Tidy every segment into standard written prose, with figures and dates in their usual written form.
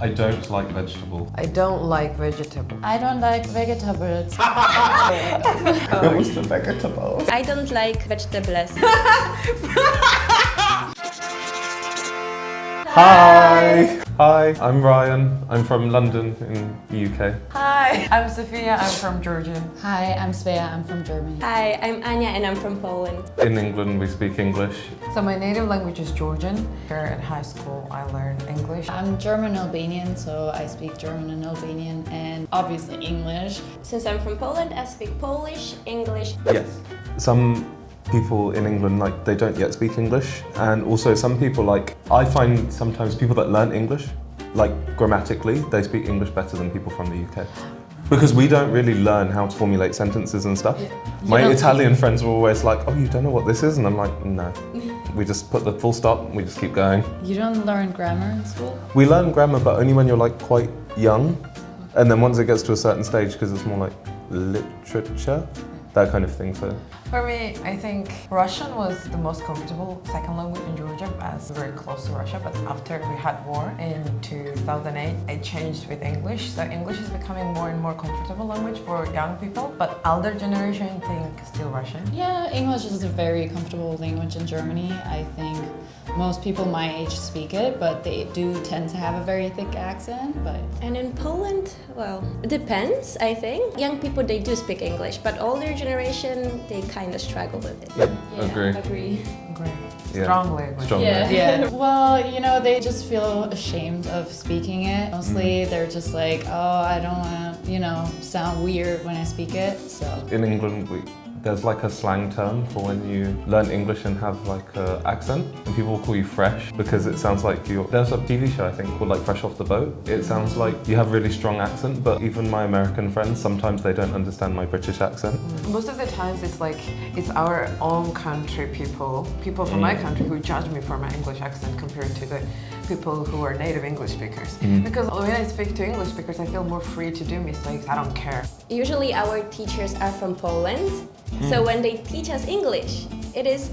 I don't like vegetables. I don't like vegetables. I don't like vegetables. What's the vegetables? I don't like vegetables. Hi! Hi, I'm Ryan. I'm from London in the UK. Hi, I'm Sophia. I'm from Georgia. Hi, I'm Svea. I'm from Germany. Hi, I'm Anya and I'm from Poland. In England, we speak English. So my native language is Georgian. Here at high school, I learned English. I'm German Albanian, so I speak German and Albanian, and obviously English. Since I'm from Poland, I speak Polish, English. Yes. Some people in England, like, they don't yet speak English. And also some people, like, I find sometimes people that learn English, like, grammatically, they speak English better than people from the UK. Because we don't really learn how to formulate sentences and stuff. My Italian friends were always like, oh, you don't know what this is? And I'm like, no. We just put the full stop, we just keep going. You don't learn grammar in school? We learn grammar, but only when you're, like, quite young. And then once it gets to a certain stage, because it's more like literature, that kind of thing. So For me, I think Russian was the most comfortable second language in Georgia as very close to Russia. But after we had war in 2008, I changed with English. So English is becoming more and more comfortable language for young people. But older generation think still Russian. Yeah, English is a very comfortable language in Germany. I think most people my age speak it, but they do tend to have a very thick accent. And in Poland, well, it depends, I think. Young people, they do speak English, but older generation, they kind of struggle with it. yeah, Agree. Great. Yeah. Strong language. Strong Yeah, language. yeah. Well, you know, they just feel ashamed of speaking it. Mostly they're just like, oh, I don't want to, you know, sound weird when I speak it, so. In England, there's like a slang term for when you learn English and have like an accent, and people will call you fresh because it sounds like there's a TV show I think called like Fresh Off the Boat. It sounds like you have really strong accent, but even my American friends, sometimes they don't understand my British accent. Most of the times it's like, it's our own country people from my country who judge me for my English accent compared to the people who are native English speakers. Because when I speak to English speakers, I feel more free to do mistakes. I don't care. Usually our teachers are from Poland, so when they teach us English, it is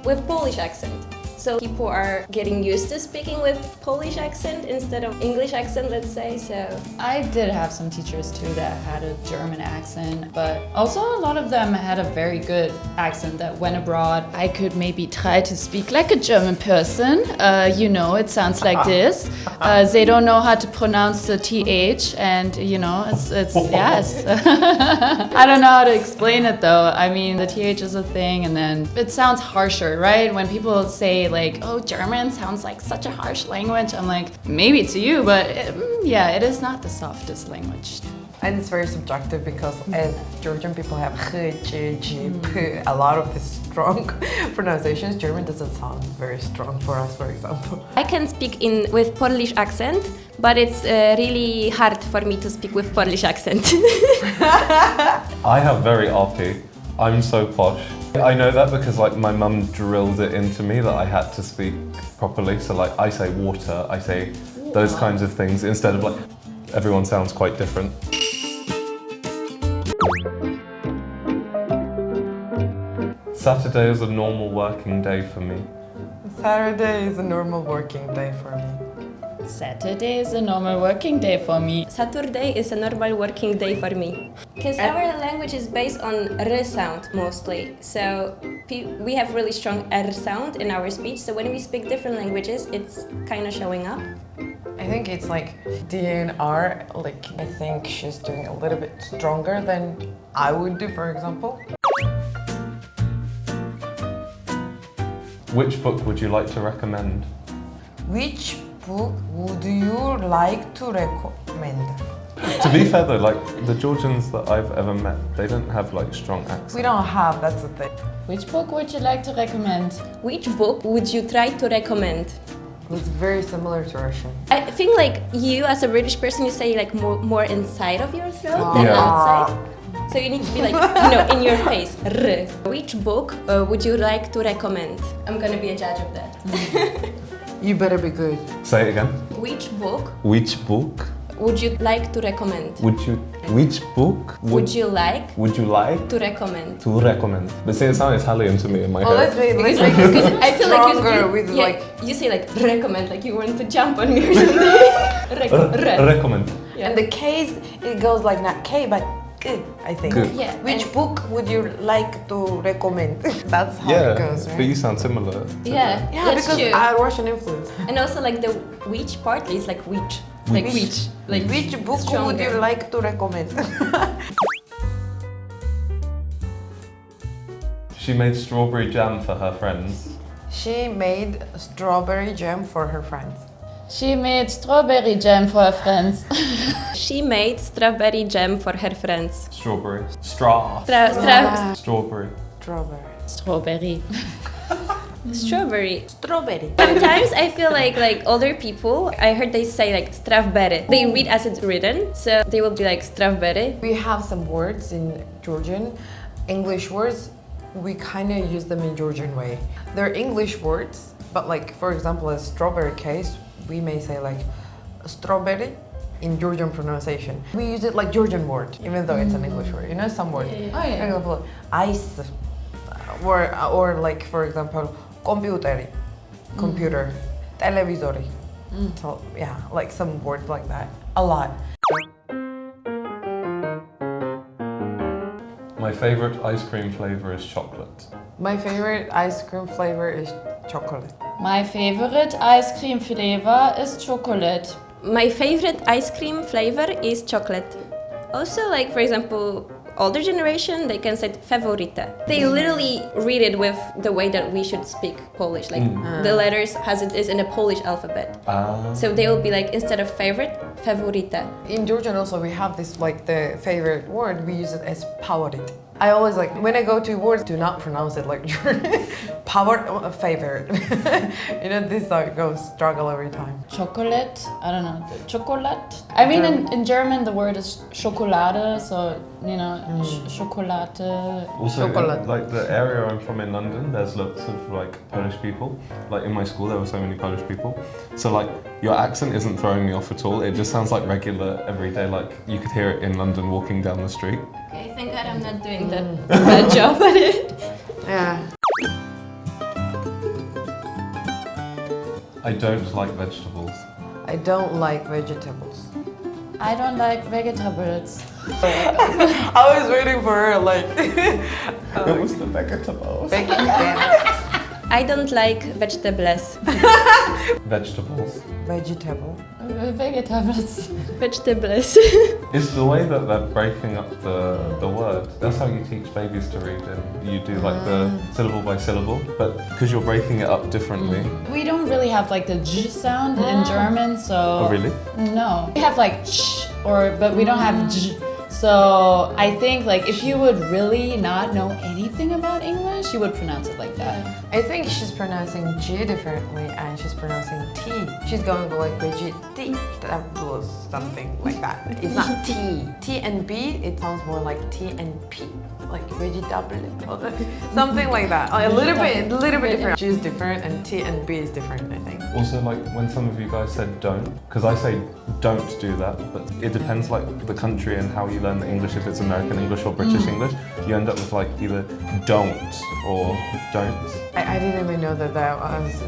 with Polish accent. So people are getting used to speaking with Polish accent instead of English accent, let's say, so. I did have some teachers too that had a German accent, but also a lot of them had a very good accent that went abroad. I could maybe try to speak like a German person. You know, it sounds like this. They don't know how to pronounce the TH, and you know, it's yes. I don't know how to explain it though. I mean, the TH is a thing, and then it sounds harsher, right? When people say like, oh, German sounds like such a harsh language. I'm like, maybe to you, but yeah, it is not the softest language. And it's very subjective because as Georgian people have a lot of the strong pronunciations. German doesn't sound very strong for us, for example. I can speak with Polish accent, but it's really hard for me to speak with Polish accent. I have very RP. I'm so posh. I know that because like my mum drilled it into me that I had to speak properly. So like I say water, I say those kinds of things instead of like, everyone sounds quite different. Saturday is a normal working day for me. Saturday is a normal working day for me. Saturday is a normal working day for me. Saturday is a normal working day for me. Because our language is based on R sound mostly. So we have really strong R sound in our speech. So when we speak different languages, it's kind of showing up. I think it's like DNR, like I think she's doing a little bit stronger than I would do, for example. Which book would you like to recommend? Which book would you like to recommend? To be fair though, like the Georgians that I've ever met, they don't have like strong accents. We don't have, that's the thing. Which book would you like to recommend? Which book would you try to recommend? It's very similar to Russian. I think like you as a British person, you say like more inside of your throat than outside. So you need to be like, you know, in your face. R. Which book would you like to recommend? I'm gonna be a judge of that. You better be good. Say it again. Which book Which book would you like to recommend? Which book Would you like to recommend? to recommend? But see, it sounds Italian to me in my Well, head. let's make it Because I feel like stronger with yeah, like. you say like recommend, like you want to jump on me or something. Recommend. Yeah. And the K's, it goes like not K, but K, I think. K. Yeah, Which and- book would you like to recommend? That's how Yeah, it goes, right? but you sound similar. to Yeah, Yeah, that's because true. I Russian influence. And also like the which part is like which. Like which. Like Which book would stronger. you like to recommend? She made strawberry jam for her friends. She made strawberry jam for her friends. She made strawberry jam for her friends. She made strawberry jam for her friends. Strawberry. Straw. Ah, Strawberry. strawberry. Strawberry. Strawberry. Strawberry. Sometimes I feel like older people, I heard they say like strawberry. They read as it's written, so they will be like strawberry. We have some words in Georgian, English words. We kind of use them in Georgian way. They're English words, but like for example, a strawberry case, we may say like strawberry in Georgian pronunciation. We use it like Georgian word, even though it's an English word. You know, some word. Oh, For yeah. example, ice, or like for example, computer, televisori. So yeah, like some words like that. A lot. My favorite ice cream flavor is chocolate. My favorite ice cream flavor is chocolate. My favorite ice cream flavor is chocolate. My favorite ice cream flavor is chocolate. Also, like for example, older generation, they can say favorita. They literally read it with the way that we should speak Polish, like the letters as it is in the Polish alphabet. So they will be like, instead of favorite, favorita. In Georgian also we have this like the favorite word, we use it as favorit. I always like, when I go to words, do not pronounce it like Georgian. Favorite. You know, this is how it goes, struggle every time. Chocolate, I don't know, chocolate. I mean, in German the word is Schokolade, so, you know, chocolate. Also, Chocolate. like the area I'm from in London, there's lots of like Polish people. Like in my school, there were so many Polish people. So like your accent isn't throwing me off at all. It just sounds like regular everyday. Like you could hear it in London walking down the street. Okay, thank God I'm not doing that bad job at it. Yeah. I don't like vegetables. I don't like vegetables. I don't like vegetables. I was waiting for her like It was the vegetables. I don't like vegetables. Vegetables. Vegetable. Vegetables. Vegetables. It's the way that they're breaking up the word. That's how you teach babies to read, and you do like the syllable by syllable. But because you're breaking it up differently. We don't really have like the j sound in German, so. Oh really? No. We have like ch, but we don't have j. So I think like if you would really not know anything about English, you would pronounce it like that. I think she's pronouncing G differently and she's pronouncing T. She's going to like vegetables, something like that. It's not T. T and B, it sounds more like T and P. Like vegetable, something like that. A little bit different. G is different and T and B is different, I think. Also, like when some of you guys said don't, because I say don't do that, but it depends like the country and how you learn the English. If it's American English or British English, you end up with like either don't or don't. I didn't even know that was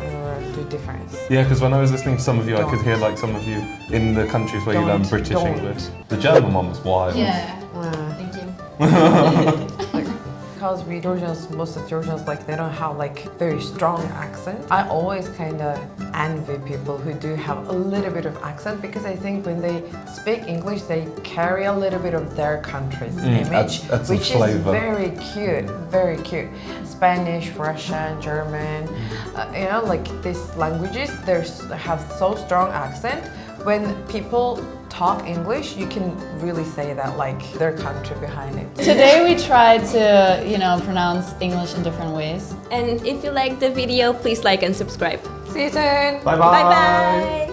the difference. Yeah, because when I was listening to some of you, I Don't. could hear like some of you in the countries where you learn Don't. British Don't. English. The German one was wild. Thank you. Because we Georgians, most of Georgians, like they don't have like very strong accent. I always kind of envy people who do have a little bit of accent because I think when they speak English, they carry a little bit of their country's image, adds some which is flavor. very cute, very cute. Spanish, Russian, German, you know, like these languages, they have so strong accent. When people talk English, you can really say that like their country behind it. Today we tried to, you know, pronounce English in different ways. And if you like the video, please like and subscribe. See you soon. Bye bye. Bye bye.